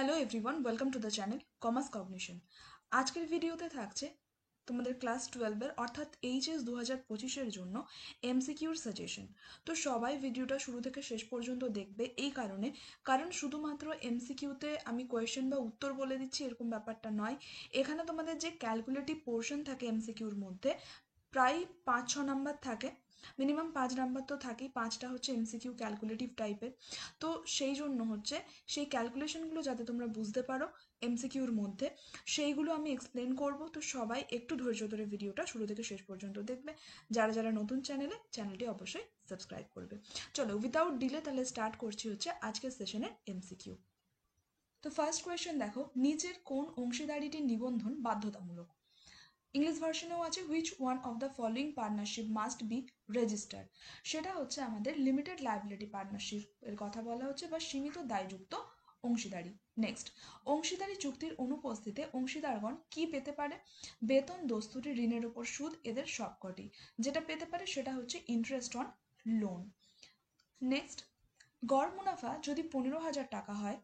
Hello everyone, welcome to the channel commerce cognition. আজকের ভিডিওতে থাকছে তোমাদের ক্লাস 12-এর অর্থাৎ এইচএস 2025-এর জন্য এমসিকিউর সাজেশন। তো সবাই ভিডিওটা শুরু থেকে শেষ পর্যন্ত দেখবে এই কারণ শুধুমাত্র এমসিকিউতে আমি কোয়েশ্চেন বা উত্তর বলে দিচ্ছি এরকম ব্যাপারটা নয়। এখানে তোমাদের যে ক্যালকুলেটিভ পোর্শন থাকে এমসিকিউর মধ্যে প্রায় 5-6 নাম্বার থাকে, মিনিমাম 5 নাম্বার তো থাকেই, 5টা হচ্ছে এমসিকিউ ক্যালকুলেটিভ টাইপের। তো সেই জন্য হচ্ছে সেই ক্যালকুলেশনগুলো যাতে তোমরা বুঝতে পারো এমসিকিউর মধ্যে, সেইগুলো আমি এক্সপ্লেন করব। তো সবাই একটু ধৈর্য ধরে ভিডিওটা শুরু থেকে শেষ পর্যন্ত দেখবে। যারা যারা নতুন চ্যানেলটি অবশ্যই সাবস্ক্রাইব করবে। চলো উইদাউট ডিলে তাহলে স্টার্ট করছি হচ্ছে আজকের সেশনের এমসিকিউ। তো ফার্স্ট কোয়েশ্চেন দেখো, নিচের কোন অংশীদারিটির নিবন্ধন বাধ্যতামূলক? ইংলিশ ভার্সনেও আছে which one of the following partnership must be registered. সেটা হচ্ছে আমাদের লিমিটেড লায়াবিলিটি পার্টনারশিপ এর কথা বলা হচ্ছে, বা সীমিত দায়যুক্ত অংশীদারি। নেক্সট, অংশীদারি চুক্তির অনুপস্থিতিতে অংশীদারগণ কি পেতে পারে? বেতন, দস্তুরি, ঋণের ওপর সুদ, এদের সবকটি। যেটা পেতে পারে সেটা হচ্ছে ইন্টারেস্ট অন লোন। নেক্সট, গড় মুনাফা যদি 15,000 টাকা হয়,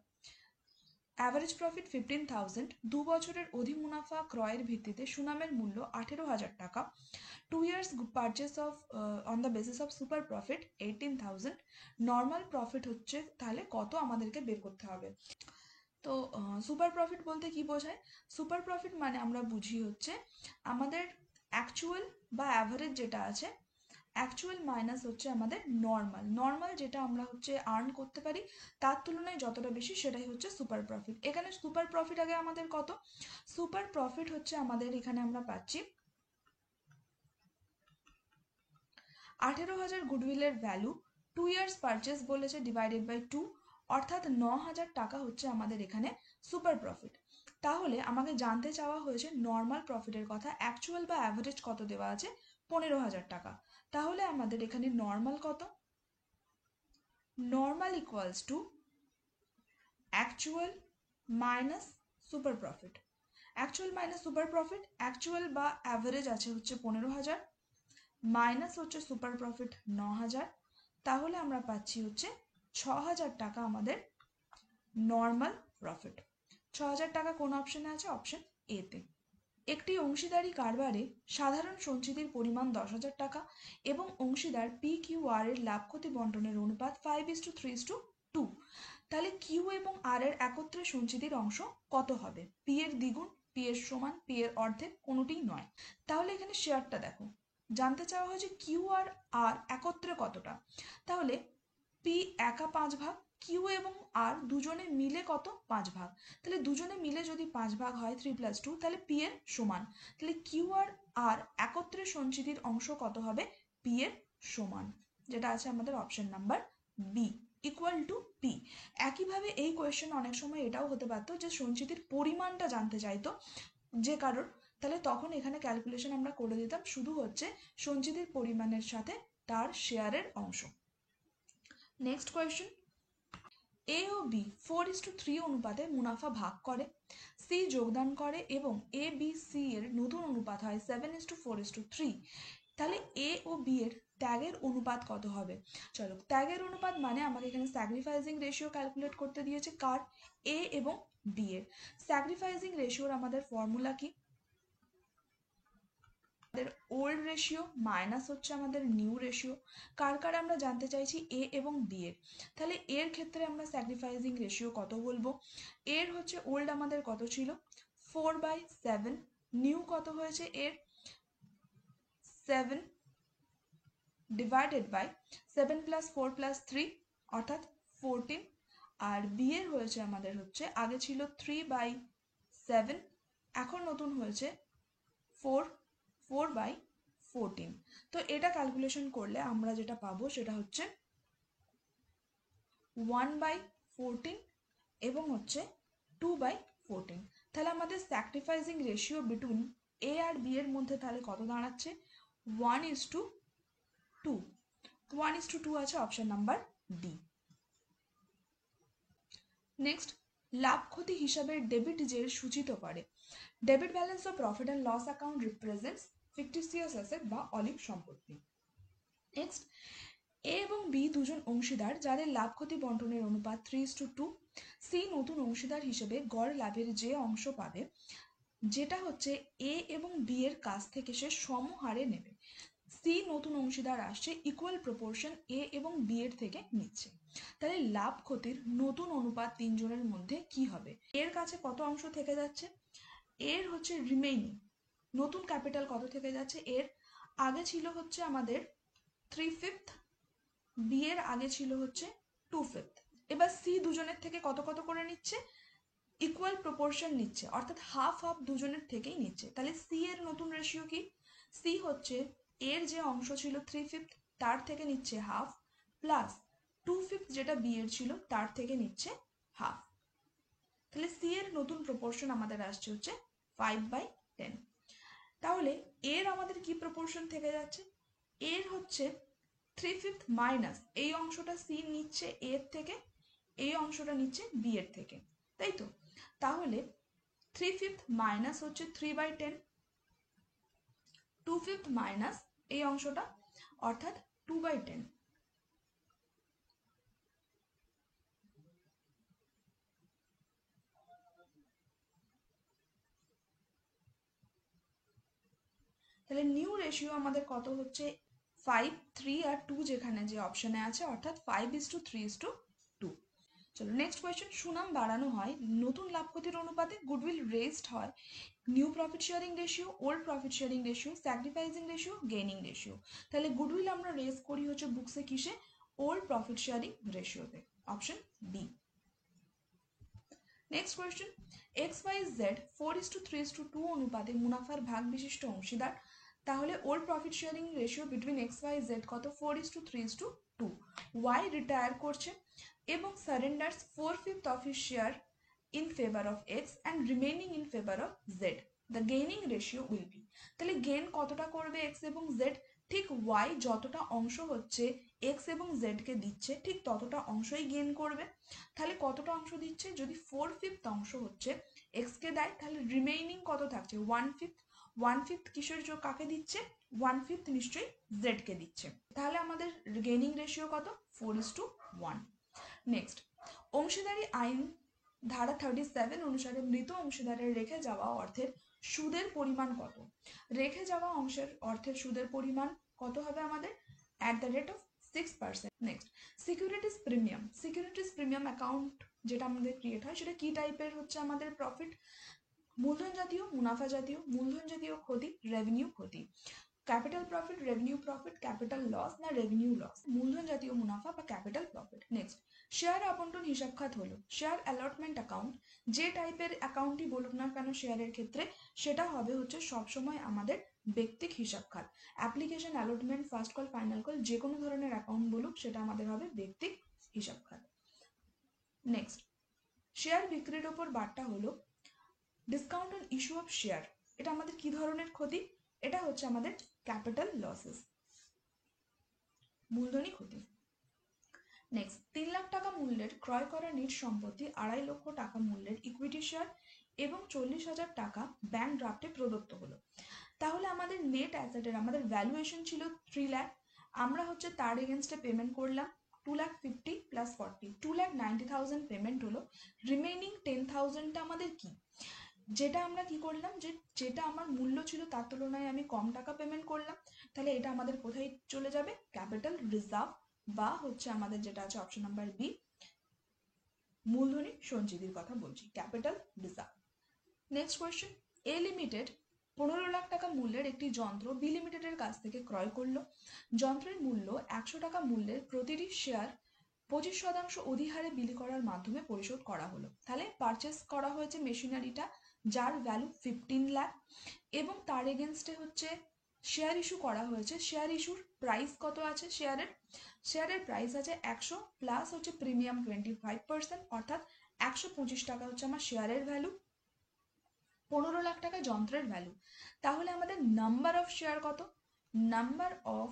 অ্যাভারেজ প্রফিট 15,000, 2 বছরের অধিক মুনাফা ক্রয়ের ভিত্তিতে সুনামের মূল্য 18,000 টাকা, 2 years purchase of on the basis of super profit 18,000, normal profit হচ্ছে তাহলে কত আমাদেরকে বের করতে হবে। তো সুপার প্রফিট বলতে কি বোঝায়? সুপার প্রফিট মানে আমরা বুঝি হচ্ছে আমাদের অ্যাকচুয়াল বা অ্যাভারেজ যেটা আছে, অ্যাকচুয়াল মাইনাস হচ্ছে আমাদের নর্মাল যেটা আমরা হচ্ছে আর্ন করতে পারি তার তুলনায় যতটা বেশি সেটাই হচ্ছে সুপার প্রফিট। এখানে সুপার প্রফিট আগে আমাদের কত? সুপার প্রফিট হচ্ছে আমাদের এখানে আমরা পাচ্ছি 18,000 গুডউইলের ভ্যালু, 2 ইয়ার্স পারচেস বলেছে ডিভাইডেড বাই 2, অর্থাৎ 9,000 টাকা হচ্ছে আমাদের এখানে সুপার প্রফিট। তাহলে আমাকে জানতে চাওয়া হয়েছে নর্মাল প্রফিটের কথা, অ্যাকচুয়াল বা অ্যাভারেজ কত দেওয়া আছে? 15,000 টাকা। তাহলে আমাদের এখানে নর্মাল কত? Normal equals to actual minus super profit. Actual minus super profit, actual বা অ্যাভারেজ আছে হচ্ছে 15,000, মাইনাস হচ্ছে সুপার প্রফিট 9,000, তাহলে আমরা পাচ্ছি হচ্ছে 6,000 টাকা আমাদের নর্মাল প্রফিট। 6,000 টাকা কোন অপশনে আছে? অপশন এতে। একটি অংশীদারি কারবারে সাধারণ সঞ্চিতির পরিমাণ 10,000 টাকা এবং অংশীদার পি কিউ আর এর লাভ ক্ষতি বন্টনের অনুপাত 5:3:2। তাহলে কিউ এবং আর এর একত্রে সঞ্চিতির অংশ কত হবে? পি এর দ্বিগুণ, পি এর সমান, পি এর অর্ধেক, কোনোটিই নয়। তাহলে এখানে শেয়ারটা দেখো, জানতে চাওয়া হয়েছে কিউ আর আর একত্রে কতটা। তাহলে পি একা 5 ভাগ, কিউ এবং আর দুজনে মিলে কত? 5 ভাগ। তাহলে দুজনে মিলে যদি 5 ভাগ হয় 3+2, তাহলে পি এর সমান। তাহলে কিউ আর আর একত্রে সঞ্চিতির অংশ কত হবে? পি এর সমান, যেটা আছে আমাদের option number B, equal to P. একইভাবে এই কোয়েশ্চেন অনেক সময় এটাও হতে পারতো যে সঞ্চিতির পরিমাণটা জানতে চাইতো যে কারোর, তাহলে তখন এখানে ক্যালকুলেশন আমরা করে দিতাম শুধু হচ্ছে সঞ্চিতির পরিমাণের সাথে তার শেয়ারের অংশ। নেক্সট কোয়েশ্চেন, এ ও বি 4:3 অনুপাতে মুনাফা ভাগ করে, সি যোগদান করে এবং এ বি সি এর নতুন অনুপাত হয় 7:4:3। তাহলে এ ও বি এর ত্যাগের অনুপাত কত হবে? চলো, ত্যাগের অনুপাত মানে আমাকে এখানে স্যাক্রিফাইসিং রেশিও ক্যালকুলেট করতে দিয়েছে, কার? এ এবং বি এর। স্যাক্রিফাইসিং রেশিওর আমাদের ফর্মুলা কি? আমাদের ওল্ড রেশিও মাইনাস হচ্ছে আমাদের নিউ রেশিও। কার কার আমরা জানতে চাইছি? এ এবং বি এর। তাহলে এর ক্ষেত্রে আমরা স্যাক্রিফাইসিং রেশিও কত বলবো? এর হচ্ছে ওল্ড আমাদের কত ছিল? 4/7, নিউ কত হয়েছে এর? 7 ডিভাইডেড বাই 7 + 4 + 3 অর্থাৎ 14, আর বি এর হয়েছে আমাদের হচ্ছে আগে ছিল 3/7, এখন নতুন হয়েছে 4/14। তো এটা ক্যালকুলেশন করলে আমরা যেটা পাবো সেটা হচ্ছে 1/14 এবং হচ্ছে 2/14। তাহলে আমাদের স্যাক্রিফাইসিং রেশিও বিটুইন এ আর বি এর মধ্যে তাহলে কত দাঁড়াচ্ছে? 1:2। 1:2 আছে অপশন নাম্বার ডি। নেক্সট, লাভ ক্ষতি হিসাবে ডেবিট যে সূচিত করে। Debit balance of profit and loss account represents fictitious asset বা অলিক সম্পত্তি। নেক্সট, এ এবং বি দুজন অংশীদার যাদের লাভ ক্ষতি বন্টনের অনুপাত 3:2। সি নতুন অংশীদার হিসেবে গড় লাভের যে অংশ পাবে যেটা হচ্ছে এ এবং বি এর কাছ থেকে সে সমহারে নেবে। সি নতুন অংশীদার আসছে, ইকুয়াল প্রপোর্শন এ এবং বি এর থেকে নিচ্ছে। তাহলে লাভ ক্ষতির নতুন অনুপাত তিনজনের মধ্যে কি হবে? এর কাছে কত অংশ থেকে যাচ্ছে? এর হচ্ছে রিমেইনিং নতুন ক্যাপিটাল কত থেকে যাচ্ছে? এর আগে ছিল হচ্ছে আমাদের 3/5, বি এর আগে ছিল হচ্ছে 2/5। এবার সি দুজনের থেকে কত কত করে নিচ্ছে? ইকুয়াল প্রপোর্শন নিচ্ছে, অর্থাৎ হাফ হাফ দুজনের থেকেই নিচ্ছে। তাহলে সি এর নতুন রেশিও কি? সি হচ্ছে এর যে অংশ ছিল 3/5 তার থেকে নিচ্ছে হাফ, প্লাস 2/5 যেটা বি এর ছিল তার থেকে নিচ্ছে হাফ। তাহলে সি এর নতুন প্রপোর্শন আমাদের আসছে হচ্ছে 5/10। তাহলে এর আমাদের কি প্রপোর্শন থেকে যাচ্ছে? এর হচ্ছে 3/5 মাইনাস এই অংশটা সি নিচ্ছে এর থেকে, এই অংশটা নিচ্ছে বি এর থেকে, তাই তো? তাহলে 3/5 মাইনাস হচ্ছে 3/10, 2/5 মাইনাস এই অংশটা অর্থাৎ 2/10। তাহলে নিউ রেশিও আমাদের কত হচ্ছে? 5, 3 আর 2 যেখানে যে অপশনে আছে, অর্থাৎ 5:3:2। চলো নেক্সট কোয়েশ্চেন। সুনাম বাড়ানো হয় নতুন লাভ ক্ষতির অনুপাতে, গুডউইল রেজড হয় new profit sharing ratio, old profit sharing ratio, sacrificing ratio, gaining ratio. তাহলে গুডউইল আমরা রেজ করি হচ্ছে বুকসে কিসে? ওল্ড প্রফিট শেয়ারিং রেশিওতে, option B. Next question. XYZ 4:3:2 অনুপাতে মুনাফার ভাগ বিশিষ্ট অংশীদার, তাহলে old profit sharing ratio between XYZ কত? 4:3:2। ওয়াই রিটায়ার করছে এবং surrenders 4/5 of his share in favour of X and remaining in favour of Z, the gaining ratio will be. তাহলে গেইন কতটা করবে এক্স এবং জেড? ঠিক ওয়াই যতটা অংশ হচ্ছে এক্স এবং জেড কে দিচ্ছে ঠিক ততটা অংশই গেইন করবে। তাহলে কতটা অংশ দিচ্ছে? যদি 4/5 অংশ হচ্ছে এক্স কে দেয়, তাহলে রিমেইনিং কত থাকছে? 1/5। 1/5 কিসের কাকে দিচ্ছে? 1/5 নিশ্চয়ই জেড কে দিচ্ছে। তাহলে আমাদের গেইনিং রেশিও কত? 4:1। নেক্সট, অংশীদারি আইন ধারা 37 অনুসারে মৃত অংশীদারের রেখে যাওয়া অর্থের সুদের পরিমাণ কত? রেখে যাওয়া অংশের অর্থের সুদের পরিমাণ কত হবে আমাদের? @6%। Next, securities premium. Securities premium account যেটা আমাদের ক্রিয়েট হয় সেটা কি টাইপের হচ্ছে আমাদের প্রফিট? মূলধন জাতীয়, মুনাফা জাতীয়, মূলধন জাতীয় ক্ষতি, রেভিনিউ ক্ষতি। Capital profit, revenue profit, capital loss না রেভিনিউ লস, মূলধন জাতীয় মুনাফা বা ক্যাপিটাল প্রফিট। নেক্সট, শেয়ার আবন্টন হিসাব খাত হলো শেয়ার অ্যালটমেন্ট অ্যাকাউন্ট। যে টাইপের অ্যাকাউন্টই বলুক না কেন শেয়ারের ক্ষেত্রে, সেটা হবে হচ্ছে সবসময় আমাদের ব্যক্তিক হিসাব খাত। Application, allotment, first call, final call, যে কোনো ধরনের অ্যাকাউন্ট বলুক সেটা আমাদের হবে ব্যক্তিক হিসাব খাত। নেক্সট, শেয়ার বিক্রির ওপর বার্তা হলো discount on issue of share. এটা আমাদের কি ধরনের ক্ষতি? এটা হচ্ছে আমাদের ক্যাপিটাল লসেস, মূলধনী ক্ষতি। নেক্সট, 3 লাখ টাকা মূল্যের ক্রয় করা নিট সম্পত্তি 2.5 লক্ষ টাকা মূল্যের ইকুইটি শেয়ার এবং 40,000 টাকা ব্যাংক ড্রাফটে প্রদত্ত হলো। তাহলে আমাদের নেট অ্যাসেটের আমাদের ভ্যালুয়েশন ছিল 3 লাখ, আমরা হচ্ছে তার এগেনস্টে পেমেন্ট করলাম 2,50,000 প্লাস 40, 2,90,000 পেমেন্ট হলো। রিমেইনিং 10,000টা আমাদের কি? যেটা আমরা কি করলাম, যেটা আমার মূল্য ছিল তার তুলনায় আমি কম টাকা পেমেন্ট করলাম, তাহলে এটা আমাদের কোথায় চলে যাবে? ক্যাপিটাল রিজার্ভ, বা হচ্ছে আমাদের যেটা আছে অপশন নাম্বার বি, মূলধনী সঞ্চিতির কথা বলছি, capital reserve. Next question. A limited 15 lakh টাকা মূল্যের একটি যন্ত্র বি লিমিটেডের কাছ থেকে ক্রয় করলো। যন্ত্রের মূল্য 100 টাকা মূল্যের প্রতিটি শেয়ার 25% অধিহারে বিলি করার মাধ্যমে পরিশোধ করা হলো। তাহলে পারচেস করা হয়েছে মেশিনারিটা যার ভ্যালু 15 লাখ এবং তার এগেনস্টে হচ্ছে শেয়ার ইস্যু করা হয়েছে। শেয়ার ইস্যুর প্রাইস কত আছে? শেয়ারের প্রাইস আছে 100 প্লাস হচ্ছে প্রিমিয়াম 25%, অর্থাৎ 125 টাকা হচ্ছে আমার শেয়ারের ভ্যালু, 15 লাখ টাকা যন্ত্রের ভ্যালু। তাহলে আমাদের নাম্বার অফ শেয়ার কত? Number of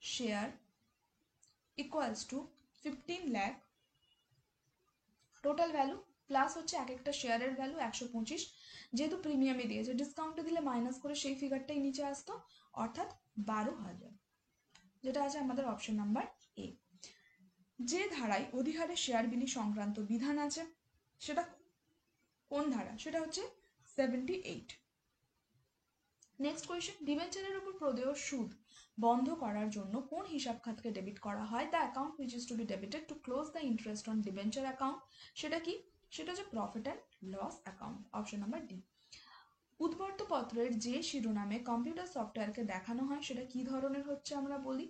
share equals to 15 lakh total value plus হচ্ছে এক একটা শেয়ারের ভ্যালু 125, যেহেতু প্রিমিয়ামে দিয়েছে ডিসকাউন্টে দিলে মাইনাস করে সেই ফিগারটাই নিচে আসতো, অর্থাৎ 12,000, যেটা আছে আমাদের অপশন নাম্বার এ। যে ধারায় অধিহারে শেয়ার বিলি সংক্রান্ত বিধান আছে সেটা কোন ধারা? সেটা হচ্ছে 78। নেক্সট কোয়েশ্চেন, ডিবেঞ্চারের উপর প্রদেয় সুদ বন্ধ করার জন্য কোন হিসাব খাতকে ডেবিট করা হয়? The account which is to be debited to close the interest on debenture account, সেটা কি? সেটা হচ্ছে profit and loss account, option number D. উদ্বর্ত পত্রের যে শিরোনামে কম্পিউটার সফটওয়্যারকে দেখানো হয় সেটা কি ধরনের হচ্ছে? আমরা বলি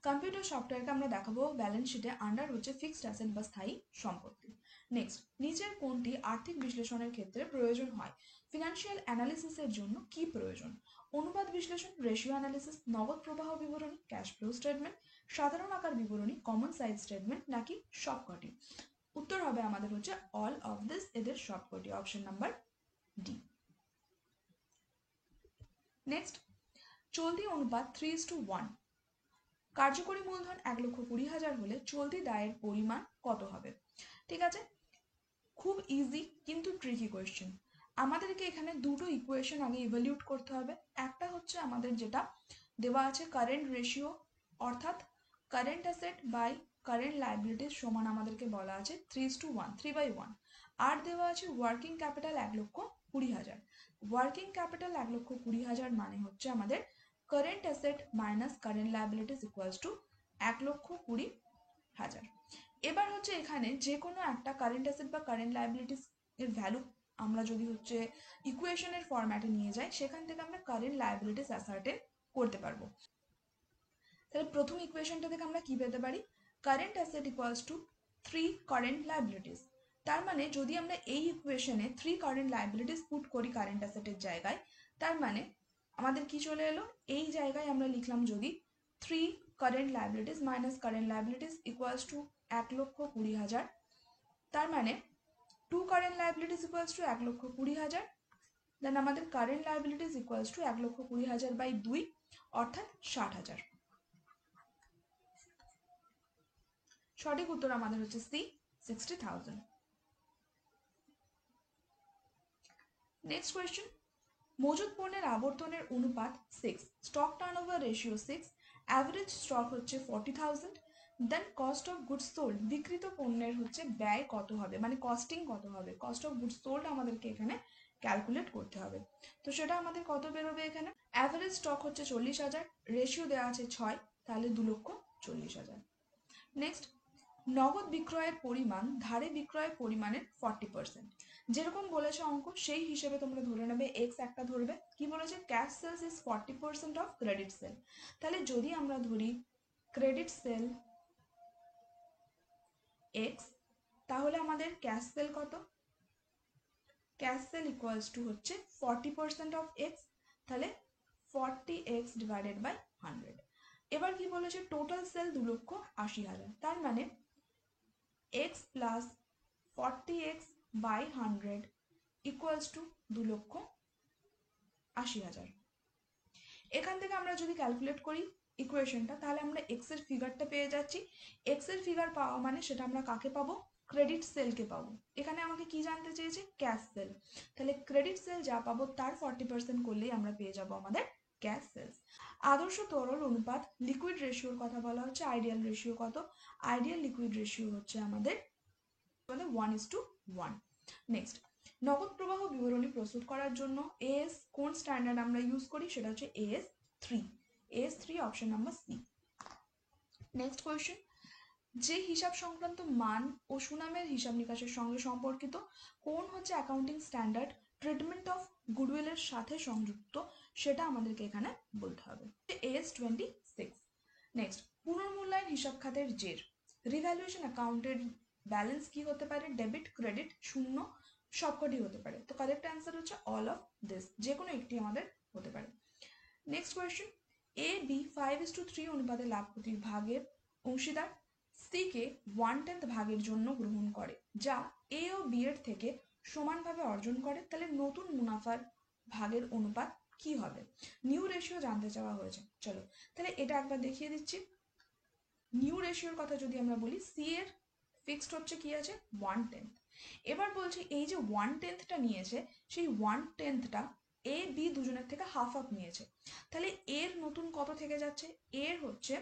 কম্পিউটার সফটওয়্যারকে আমরা দেখাবো ব্যালেন্স শিটে আন্ডার হচ্ছে ফিক্সড অ্যাসেট বা স্থায়ী সম্পত্তি। নেক্সট, নিচের কোনটি আর্থিক বিশ্লেষণের ক্ষেত্রে প্রয়োজন হয়? ফিনান্সিয়াল অ্যানালিসিসের জন্য কি প্রয়োজন? অনুপাত বিশ্লেষণ, রেশিও অ্যানালিসিস, নগদ প্রবাহ বিবরণী, ক্যাশ ফ্লো স্টেটমেন্ট, সাধারণ আকার বিবরণী, কমন সাইজ স্টেটমেন্ট, নাকি সবকটি? উত্তর হবে আমাদের হচ্ছে অল অফ দিস, এদের সবকটি, অপশন নাম্বার ডি। নেক্সট, চলতি অনুপাত 3:1, কার্যকরী মূলধন 1,20,000 হলে চলতি দায়ের পরিমাণ কত হবে? ঠিক আছে, খুব ইজি কিন্তু ট্রিকি কোয়েশ্চেন। আমাদেরকে এখানে দুটো ইকুয়েশন আগে ইভ্যালুয়েট করতে হবে। একটা হচ্ছে আমাদের যেটা দেওয়া আছে কারেন্ট রেশিও, অর্থাৎ current asset by current liabilities সমান আমাদেরকে বলা আছে 3:1, 3/1। আর দেওয়া আছে ওয়ার্কিং ক্যাপিটাল 1,20,000। ওয়ার্কিং ক্যাপিটাল 1,20,000 মানে হচ্ছে আমাদের current asset minus current liabilities equals to 1,20,000। এবার হচ্ছে এখানে যে কোনো একটা কারেন্ট অ্যাসেট বা কারেন্ট লাইবিলিটিস এর ভ্যালু আমরা যদি হচ্ছে ইকুয়েশনের ফরম্যাটে নিয়ে যাই, সেখান থেকে আমরা কারেন্ট লাইবিলিটিস অ্যাসার্টেন করতে পারবো। তাহলে প্রথম ইকুয়েশনটা থেকে আমরা কি পেতে পারি? Current asset equals two 3 current liabilities. তার মানে যদি আমরা এই ইকুয়েশনে 3 কারেন্ট লাইবিলিটিস পুট করি কারেন্ট অ্যাসেটের জায়গায়, তার মানে আমাদের কি চলে এলো? এই জায়গায় আমরা লিখলাম যদি 3 current liabilities minus current liabilities equals to 1,20,000, তার মানে 2 current liabilities equals to 1,20,000, then আমাদের current liabilities equals to 1,20,000 by 2, অর্থাৎ 60,000। সঠিক উত্তর আমাদের হচ্ছে সি, 60,000। নেক্সট কোয়েশ্চেন, মজুদ পণ্যের আবর্তনের অনুপাত 6, stock turnover ratio 6, average stock হচ্ছে 40,000, দেন কস্ট অফ গুডস সোল্ড, বিক্রিত পণ্যের হচ্ছে ব্যয় কত হবে, মানে কস্টিং কত হবে? কস্ট অফ গুডস সোল্ড আমাদেরকে এখানে ক্যালকুলেট করতে হবে। তো সেটা আমাদের কত বেরোবে? এখানে অ্যাভারেজ স্টক হচ্ছে 40,000, রেশিও দেওয়া আছে 6, তাহলে 2,40,000। নেক্সট, নগদ বিক্রয়ের পরিমাণ ধারে বিক্রয়ের পরিমাণের 40%। যেরকম বলেছে অঙ্ক, সেই হিসেবে তোমরা ধরে নেবে এক্স একটা ধরবে। কি বলেছে? Cash sales is 40% of credit sale. তাহলে যদি আমরা ধরি ক্রেডিট সেল এক্স, তাহলে আমাদের ক্যাশ সেল কত? ক্যাশ সেল ইকুয়ালস টু হচ্ছে 40% অফ এক্স, তাহলে 40x ডিভাইডেড বাই 100। এবার কি বলেছে? টোটাল সেল 2,80,000, তার মানে x plus 40x by 100 equals to 2,80,000। এখান থেকে আমরা যদি ক্যালকুলেট করি ইকুয়েশনটা, তাহলে আমরা এক্স এর ফিগারটা পেয়ে যাচ্ছি। এক্স এর ফিগার পাওয়া মানে সেটা আমরা কাকে পাবো? ক্রেডিট সেলকে পাবো। এখানে আমাকে কি জানতে চেয়েছে? Cash sell. তাহলে ক্রেডিট সেল যা পাবো তার 40% করলেই আমরা পেয়ে যাবো আমাদের ক্যাশ সেলস। আদর্শ তরল অনুপাত লিকুইড রেশিওর কথা বলা হচ্ছে। আইডিয়াল রেশিও কত? আইডিয়াল লিকুইড রেশিও হচ্ছে আমাদের 1:1। নেক্সট, নগদ প্রবাহ বিবরণী প্রস্তুত করার জন্য এএস কোন স্ট্যান্ডার্ড আমরা ইউজ করি? সেটা হচ্ছে AS3। AS3, option number C. Next question, যে হিসাব সংক্রান্ত মান ও সুনামের হিসাব নিকাশের সঙ্গে সম্পর্কিত কোন হচ্ছে অ্যাকাউন্টিং স্ট্যান্ডার্ড ট্রিটমেন্ট অফ গুডউইলের সাথে সংযুক্ত, সেটা আমাদেরকে এখানে বলতে হবে। AS26। নেক্সট, পুনর্মূল্যায়ন হিসাব খাতের জের রিভ্যালুয়েশন অ্যাকাউন্টের ব্যালেন্স কি হতে পারে? ডেবিট, ক্রেডিট, শূন্য, সবকটি হতে পারে। তো কারেক্ট অ্যান্সার হচ্ছে অল অফ দিস, যে কোনো একটি আমাদের হতে পারে। নেক্সট কোয়েশ্চেন, AB 5:3 অনুপাতে লাভপতির ভাগের অংশীদার সি কে 1/10 ভাগের জন্য গ্রহণ করে, যা এ ও বি এর থেকে সমানভাবে অর্জন করে, তাহলে নতুন মুনাফার ভাগের অনুপাত কি হবে? নিউ রেশিও জানতে চাওয়া হয়েছে। চলো তাহলে এটা একবার দেখিয়ে দিচ্ছি। নিউ রেশিওর কথা যদি আমরা বলি, সি এর ফিক্সড হচ্ছে কি আছে? 1/10। এবার বলছি এই যে 1/10টা নিয়েছে, সেই 1/10টা এ বি দুজনের থেকে হাফ হাফ নিয়েছে, তাহলে এর নতুন কত থেকে যাচ্ছে? এর হচ্ছে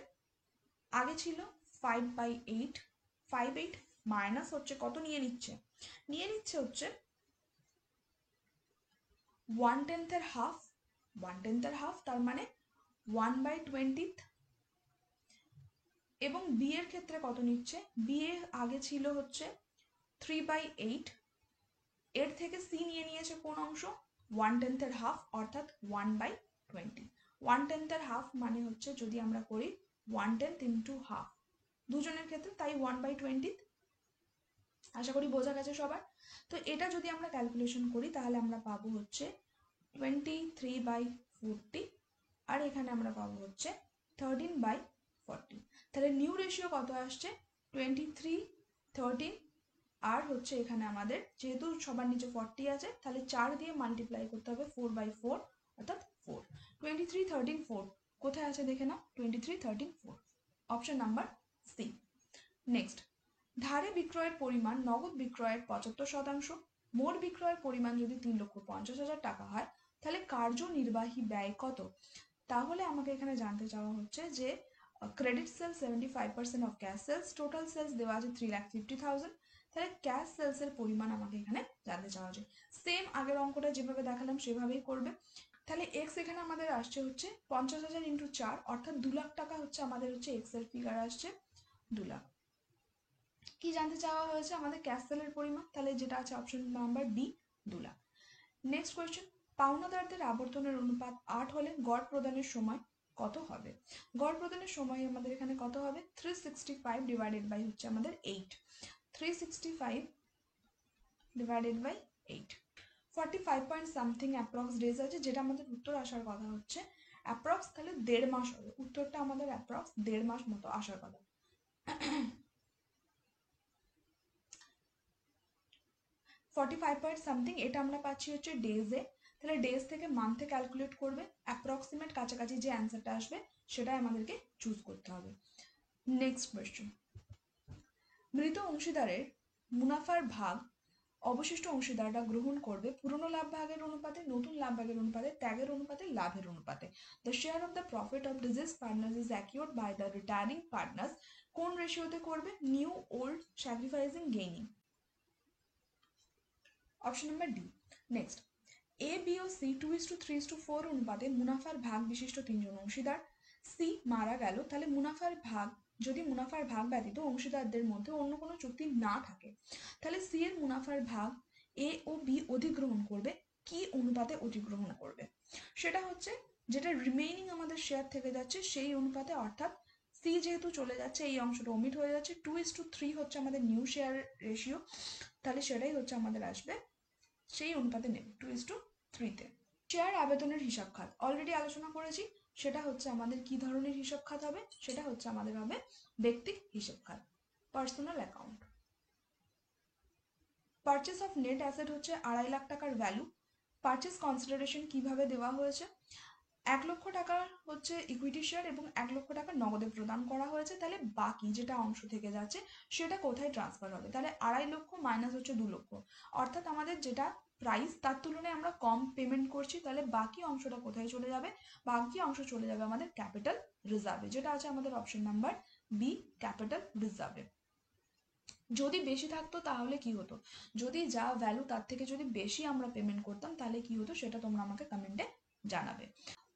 আগে ছিল 5/8, 5/8 মাইনাস হচ্ছে কত নিয়ে নিচ্ছে হচ্ছে 1/10 হাফ, 1/10 হাফ তার মানে 1/20, এবং বি এর ক্ষেত্রে কত নিচ্ছে, বি এ আগে ছিল হচ্ছে 3/8, এর থেকে সি নিয়ে নিয়েছে কোন অংশ, 1/10 হাফ অর্থাৎ 1/20। 1/10 হাফ মানে হচ্ছে যদি আমরা করি 1/10 ইন্টু হাফ দুজনের ক্ষেত্রে, তাই 1/20। আশা করি বোঝা গেছে সবার। তো এটা যদি আমরা ক্যালকুলেশন করি তাহলে আমরা পাবো হচ্ছে 23/40, আর এখানে আমরা পাবো হচ্ছে 13/40। তাহলে নিউ রেশিও কত আসছে, 23, 13, আর হচ্ছে এখানে আমাদের যেহেতু সবার নিচে 40 আছে তাহলে 4 দিয়ে মাল্টিপ্লাই করতে হবে 4/4 অর্থাৎ 4। 23, 13, 4 কোথায় আছে দেখে নাও, 23, 13, 4, অপশন নাম্বার সি। নেক্সট, ধারে বিক্রয়ের পরিমাণ নগদ বিক্রয়ের 75%, মোট বিক্রয়ের পরিমাণ যদি 3,50,000 টাকা হয় তাহলে কার্যনির্বাহী ব্যয় কত। তাহলে আমাকে এখানে জানতে চাওয়া হচ্ছে যে credit sales 75% of cash sales, total sales দেওয়া আছে 3,50,000, তাহলে ক্যাশ সেলস এর পরিমাণ আমাকে এখানে জানতে চাওয়া হচ্ছে। সেম আগের অঙ্কটা যেভাবে দেখালাম সেভাবেই করবে। তাহলে এক্স এখানে আমাদের আসছে হচ্ছে 50,000 ইন্টু 4 অর্থাৎ 2 লাখ টাকা হচ্ছে আমাদের হচ্ছে এক্স এর ফিগার আসছে 2 লাখ। কি জানতে চাওয়া হয়েছে আমাদের ক্যাশ সেলের পরিমাণ, তাহলে যেটা আছে option number B 2 lakh. Next question, পাওনাদারদের আবর্তনের অনুপাত 8 হলে গড় প্রদানের সময় কত হবে। গড় প্রদানের সময় আমাদের এখানে কত হবে, 365 ডিভাইডেড বাই হচ্ছে আমাদের 8, 365 divided by 8, 45 point something approx days আছে, যেটা আমাদের উত্তর আসার কথা হচ্ছে অ্যাপ্রক্স, তাহলে 1.5 মাস হবে উত্তরটা আমাদের অ্যাপ্রক্স 1.5 মাস মতো আসার কথা। 45 পয়েন্ট সামথিং এটা আমরা পাচ্ছি হচ্ছে ডেজে, তাহলে ডেজ থেকে মান্থে ক্যালকুলেট করবে, অ্যাপ্রক্সিমেট কাছাকাছি যে অ্যান্সারটা আসবে সেটাই আমাদেরকে চুজ করতে হবে। নেক্সট কোয়েশ্চেন, মৃত অংশীদারের মুনাফার ভাগ অবশিষ্ট অংশীদাররা গ্রহণ করবে পুরনো লাভ ভাগের অনুপাতে, নতুন লাভ ভাগের অনুপাতে, ত্যাগের অনুপাতে, লাভের অনুপাতে। The share of the profit of deceased partners is accrued by the retiring partners কোন রেশিওতে করবে, new, old, sacrificing, gaining, option number D. Next, A B ও সি 2:3:4 অনুপাতে মুনাফার ভাগ বিশিষ্ট তিনজন অংশীদার, সি মারা গেল, তাহলে মুনাফার ভাগ যদি মুনাফার ভাগ ব্যতীত অংশীদারদের মধ্যে অন্য কোনো চুক্তি না থাকে তাহলে সি এর মুনাফার ভাগ এ ও বি অধিগ্রহণ করবে, কি অনুপাতে অধিগ্রহণ করবে, সেটা হচ্ছে যেটা রিমেইনিং আমাদের শেয়ার থেকে যাচ্ছে সেই অনুপাতে, অর্থাৎ সি যেহেতু চলে যাচ্ছে এই অংশটা ওমিট হয়ে যাচ্ছে, 2:3 হচ্ছে আমাদের নিউ শেয়ার রেশিও, তাহলে সেটাই হচ্ছে আমাদের আসবে সেই অনুপাতে নেবে 2:3-তে। শেয়ার আবেদনের হিসাব খাত অলরেডি আলোচনা করেছি, সেটা হচ্ছে আমাদের কি ধরনের হিসাব খাত হবে, সেটা হচ্ছে আমাদের হবে ব্যক্তিক হিসাব খাত, personal account. Purchase of net asset হচ্ছে 2.5 লাখ টাকার ভ্যালু, পারচেস কনসিডারেশন কিভাবে দেওয়া হয়েছে, 1 লক্ষ টাকা হচ্ছে ইকুইটি শেয়ার এবং 1 লক্ষ টাকা নগদে প্রদান করা হয়েছে, তাহলে বাকি যেটা অংশ থেকে যাচ্ছে সেটা কোথায় ট্রান্সফার হবে, তাহলে 2.5 লক্ষ মাইনাস হচ্ছে 2 লক্ষ, অর্থাৎ আমাদের যেটা প্রাইস তার তুলনায় আমরা কম পেমেন্ট করছি, তাহলে বাকি অংশটা কোথায় চলে যাবে, বাকি অংশ চলে যাবে আমাদের ক্যাপিটাল রিজার্ভে, যেটা আছে আমাদের অপশন নাম্বার বি ক্যাপিটাল রিজার্ভে। যদি বেশি থাকতো তাহলে কি হতো, যদি যা ভ্যালু তার থেকে যদি বেশি আমরা পেমেন্ট করতাম তাহলে কি হতো সেটা তোমরা আমাকে কমেন্টে জানাবে।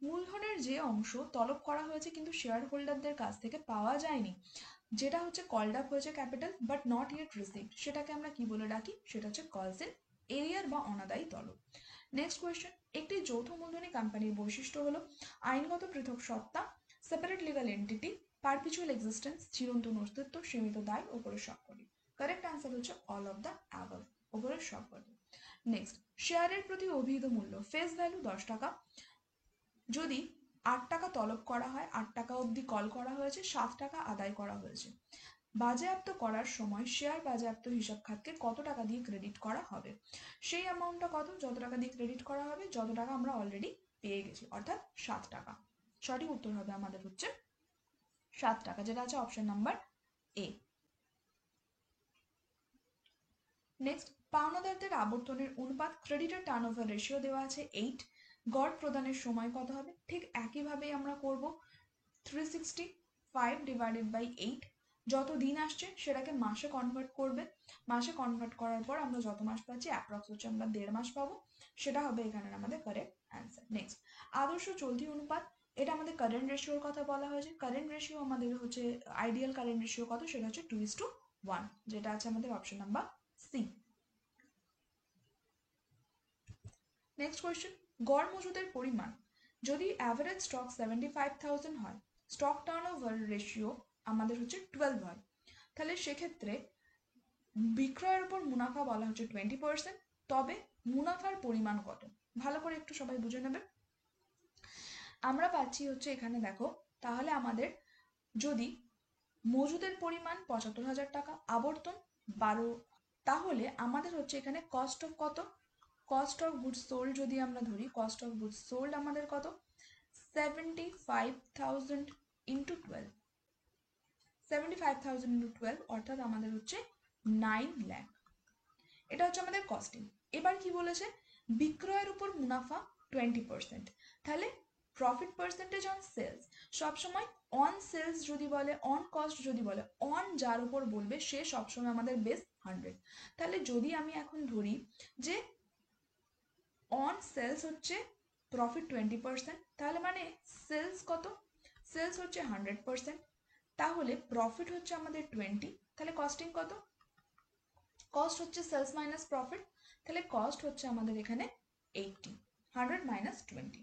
মূলধনের যে অংশ তলব করা হয়েছে কিন্তু শেয়ার হোল্ডারদের কাছ থেকে পাওয়া যায়নি, যেটা হচ্ছে কলড আপ হয়েছে capital but not yet received, সেটাকে আমরা কি বলে ডাকি, সেটা হচ্ছে কলস ইন এরিয়ার বা অনাদায়ী তলব। নেক্সট কোয়েশ্চেন, একটি যৌথ মূলধনী কোম্পানির বৈশিষ্ট্য হলো আইনগত পৃথক সত্তা, separate legal entity, perpetual existence, চিরন্তন অস্তিত্ব, সীমিত দায়, উপরের সবকটি। কারেক্ট অ্যান্সার হচ্ছে অল অফ দ্য অ্যাবভ, উপরের সবকটি। নেক্সট, শেয়ারের প্রতি অভিহিত মূল্য ফেস ভ্যালু 10 টাকা, যদি 8 টাকা তলব করা হয়, 8 টাকা অবধি কল করা হয়েছে, 7 টাকা আদায় করা হয়েছে, বাজেয়াপ্ত করার সময় শেয়ার বাজেয়াপ্ত হিসাব খাতকে কত টাকা দিয়ে ক্রেডিট করা হবে, সেই অ্যামাউন্টটা কত, যত টাকা দিয়ে ক্রেডিট করা হবে যত টাকা আমরা অলরেডি পেয়ে গেছি, অর্থাৎ 7 টাকা। সঠিক উত্তর হবে আমাদের হচ্ছে 7 টাকা, যেটা আছে অপশন নাম্বার এ। নেক্সট, পাওনাদারদের আবর্তনের অনুপাত ক্রেডিটের টার্নওভার রেশিও দেওয়া আছে 8, গড় প্রদানের সময় কত হবে, ঠিক একইভাবেই আমরা করব 365 5 ডিভাইডেড বাই 8, যত দিন আসছে সেটাকে মাসে কনভার্ট করবে। মাসে কনভার্ট করার পর আমরা যত মাস পাচ্ছি অ্যাপ্রক্স হচ্ছে আমরা 1.5 মাস পাবো, সেটা হবে এখানে আমাদের কারেক্ট অ্যান্সার। নেক্সট, আদর্শ চলতি অনুপাত, এটা আমাদের কারেন্ট রেশিওর কথা বলা হয়েছে। কারেন্ট রেশিও আমাদের হচ্ছে আইডিয়াল কারেন্ট রেশিও কত, সেটা হচ্ছে 2:1, যেটা আছে আমাদের option number C. Next question, গড় মজুদের পরিমাণ যদি অ্যাভারেজ স্টক 75,000 হয়, স্টক টার্নওভার রেশিও আমাদের হচ্ছে 12 হয়, তাহলে সেক্ষেত্রে বিক্রয়ের উপর মুনাফা বলা হচ্ছে 20%, তবে মুনাফার পরিমাণ কত, ভালো করে একটু সবাই বুঝে নেবে। আমরা পাচ্ছি হচ্ছে এখানে দেখো, তাহলে আমাদের যদি মজুদের পরিমাণ 75,000 টাকা, আবর্তন 12, তাহলে আমাদের হচ্ছে এখানে কস্ট অফ কত, কস্ট অফ গুডস সোল্ড যদি আমরা ধরি, কস্ট অফ গুডস সোল্ড আমাদের কত, 75,000 ইন্টু 12, 75,000 ইন্টু 12 অর্থাৎ আমাদের হচ্ছে 9 লাখ। এটা হচ্ছে আমাদের কস্টিং। এবার কি বলেছে, বিক্রয়ের উপর মুনাফা 20%, তাহলে প্রফিট পার্সেন্টেজ অন সেলস, সবসময় অন সেলস যদি বলে, অন কস্ট যদি বলে, অন যার উপর বলবে সে সবসময় আমাদের বেস 100। তাহলে যদি আমি এখন ধরি যে অন সেলস হচ্ছে প্রফিট 20%, তাহলে মানে সেলস কত, সেলস হচ্ছে 100%, তাহলে প্রফিট হচ্ছে আমাদের 20, তাহলে কস্টিং কত, কস্ট হচ্ছে সেলস মাইনাস প্রফিট, তাহলে কস্ট হচ্ছে আমাদের এখানে 80, 100 মাইনাস 20।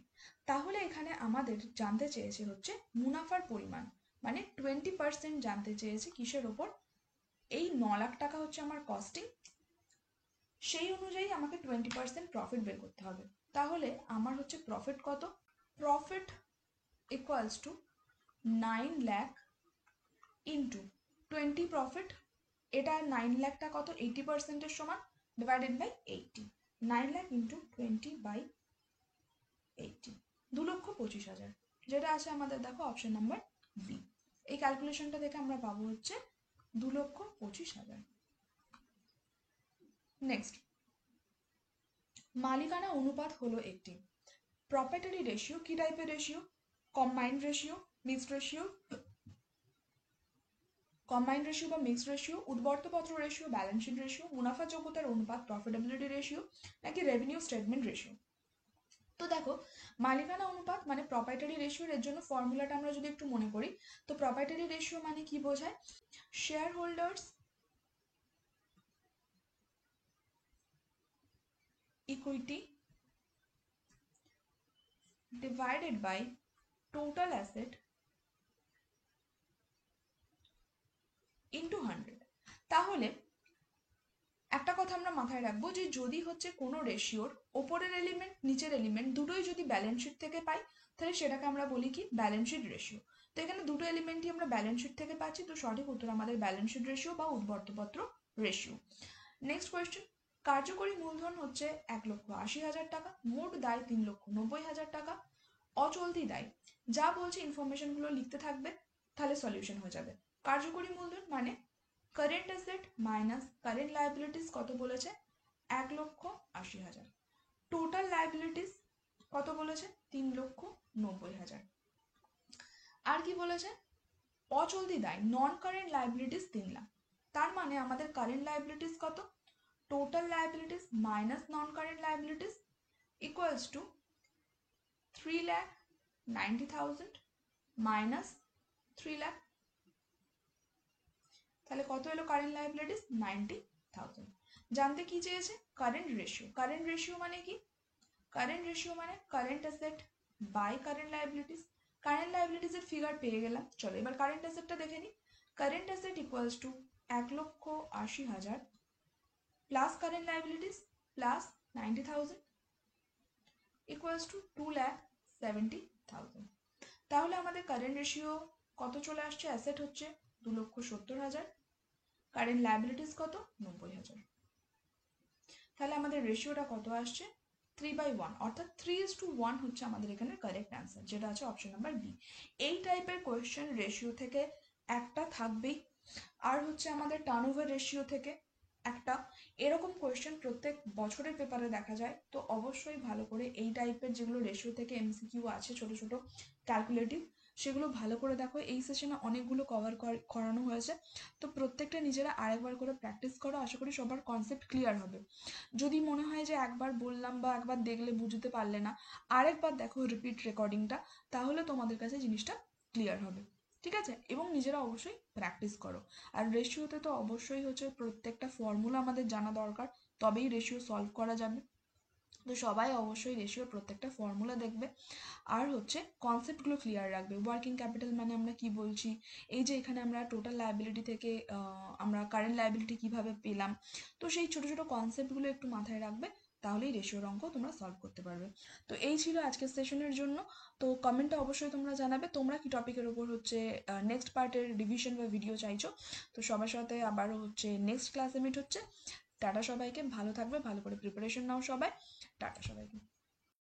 তাহলে এখানে আমাদের জানতে চেয়েছে হচ্ছে মুনাফার পরিমাণ, মানে 20% জানতে চেয়েছে কিসের ওপর, এই 9 লাখ টাকা হচ্ছে আমার কস্টিং, সেই অনুযায়ী আমাকে 20% প্রফিট বের করতে হবে। তাহলে আমার হচ্ছে প্রফিট কত, profit equals to 9 lakh into 20 profit, এটা 9 লাখটা কত, 80%-এর সমান, divided by 80, 9 lakh into 20 by 80, 2,25,000, যেটা আছে আমাদের দেখো অপশন নাম্বার বি। এই ক্যালকুলেশনটা দেখে আমরা পাবো হচ্ছে 2,25,000। নেক্সট, মালিকানা অনুপাত হলো একটি প্রপার্টি রেশিও, কি টাইপের ratio, combined ratio, mixed ratio, combined ratio বা মিক্সড রেশিও, উদ্বর্তপত্র রেশিও, ব্যালেন্স শিট রেশিও, মুনাফা যোগ্যতার অনুপাত, প্রফিটেবিলিটি রেশিও, নাকি রেভিনিউ স্টেটমেন্ট রেশিও। তো দেখো, মালিকানা অনুপাত মানে প্রপার্টারি রেশিও, এর জন্য ফর্মুলাটা আমরা যদি একটু মনে করি, তো প্রপার্টারি রেশিও মানে কি বোঝায়, shareholders equity divided by total asset into 100। তাহলে একটা কথা আমরা মাথায় রাখবো যে যদি হচ্ছে কোনো রেশিওর ওপরের এলিমেন্ট নিচের এলিমেন্ট দুটোই যদি ব্যালেন্স শিট থেকে পাই, তাহলে সেটাকে আমরা বলি কি, ব্যালেন্স শিট রেশিও। তো এখানে দুটো এলিমেন্টই আমরা ব্যালেন্স শিট থেকে পাচ্ছি, তো সঠিক উত্তর আমাদের ব্যালেন্স শিট রেশিও বা উদ্বর্তপত্র রেশিও। নেক্সট কোয়েশ্চেন, কার্যকরী মূলধন হচ্ছে 1,80,000 টাকা, মোট দায় 3,90,000 টাকা, অচলতি দায়, যা বলছে ইনফরমেশনগুলো লিখতে থাকবে, তাহলে সলিউশন হয়ে যাবে। কার্যকরী মূলধন মানে current asset minus current liabilities কত বলেছে, 1,80,000, টোটাল লায়াবিলিটিস কত বলেছে, 3,90,000, আর কি বলেছে, অচলতি দায় নন কারেন্ট লায়াবিলিটিস 3 লাখ, তার মানে আমাদের কারেন্ট লায়াবিলিটিস কত, total liabilities minus non current liabilities equals to 3,90,000 minus 3 lakh, তাহলে কত এলো কারেন্ট লায়াবিলিটিস, 90,000। জানতে কি চেয়েছে, কারেন্ট রেশিও। কারেন্ট রেশিও মানে কি, কারেন্ট রেশিও মানে current asset by current liabilities. Current liabilities এর ফিগার পেয়ে গেলাম, চলো এবার কারেন্ট অ্যাসেটটা দেখে নিই। Current asset equals to 1,80,000 plus current liabilities plus 90,000 equals to 2,70,000। তাহলে আমাদের কারেন্ট রেশিও কত চলে আসছে, অ্যাসেট হচ্ছে 2,70,000, কারেন্ট লায়াবিলিটিস কত, 90,000, তাহলে আমাদের রেশিওটা কত আসছে, 3/1, অর্থাৎ 3:1 হচ্ছে আমাদের এখানে কারেক্ট অ্যান্সার, যেটা আছে অপশন নাম্বার বি। এই টাইপের কোয়েশ্চেন রেশিও থেকে একটা থাকবেই, আর হচ্ছে আমাদের টার্নওভার রেশিও থেকে একটা, এরকম কোয়েশ্চেন প্রত্যেক বছরের পেপারে দেখা যায়। তো অবশ্যই ভালো করে এই টাইপের যেগুলো রেশিও থেকে এমসিকিউ আছে ছোট ছোট ক্যালকুলেটিভ, সেগুলো ভালো করে দেখো। এই সেশনে অনেকগুলো কভার করানো হয়েছে, তো প্রত্যেকটা নিজেরা আরেকবার করে প্র্যাকটিস করো, আশা করি সবার কনসেপ্ট ক্লিয়ার হবে। যদি মনে হয় যে একবার বললাম বা একবার দেখলে বুঝতে পারলে না, আরেকবার দেখো রিপিট রেকর্ডিংটা, তাহলে তোমাদের কাছে জিনিসটা ক্লিয়ার হবে। ঠিক আছে, এবং নিজেরা অবশ্যই প্র্যাকটিস করো। আর রেশিওতে তো অবশ্যই হচ্ছে প্রত্যেকটা ফর্মুলা আমাদের জানা দরকার, তবেই রেশিও সলভ করা যাবে। তো সবাই অবশ্যই রেশিওর প্রত্যেকটা ফর্মুলা দেখবে, আর হচ্ছে কনসেপ্টগুলো ক্লিয়ার রাখবে। ওয়ার্কিং ক্যাপিটাল মানে আমরা কি বলছি, এই যে এখানে আমরা টোটাল লায়াবিলিটি থেকে আমরা কারেন্ট লায়াবিলিটি কিভাবে পেলাম, তো সেই ছোট ছোট কনসেপ্টগুলো একটু মাথায় রাখবে, তাহলেই রেশিওর অঙ্ক তোমরা সলভ করতে পারবে। তো এই ছিল আজকের সেশনের জন্য। তো কমেন্টে অবশ্যই তোমরা জানাবে তোমরা কি টপিকের উপর হচ্ছে নেক্সট পার্টের রিভিশন বা ভিডিও চাইছো। তো সবার সাথে আবারও হচ্ছে নেক্সট ক্লাসে মিট হচ্ছে। টাটা সবাইকে, ভালো থাকবে, ভালো করে প্রিপারেশন নাও সবাই। টাটা সবাইকে।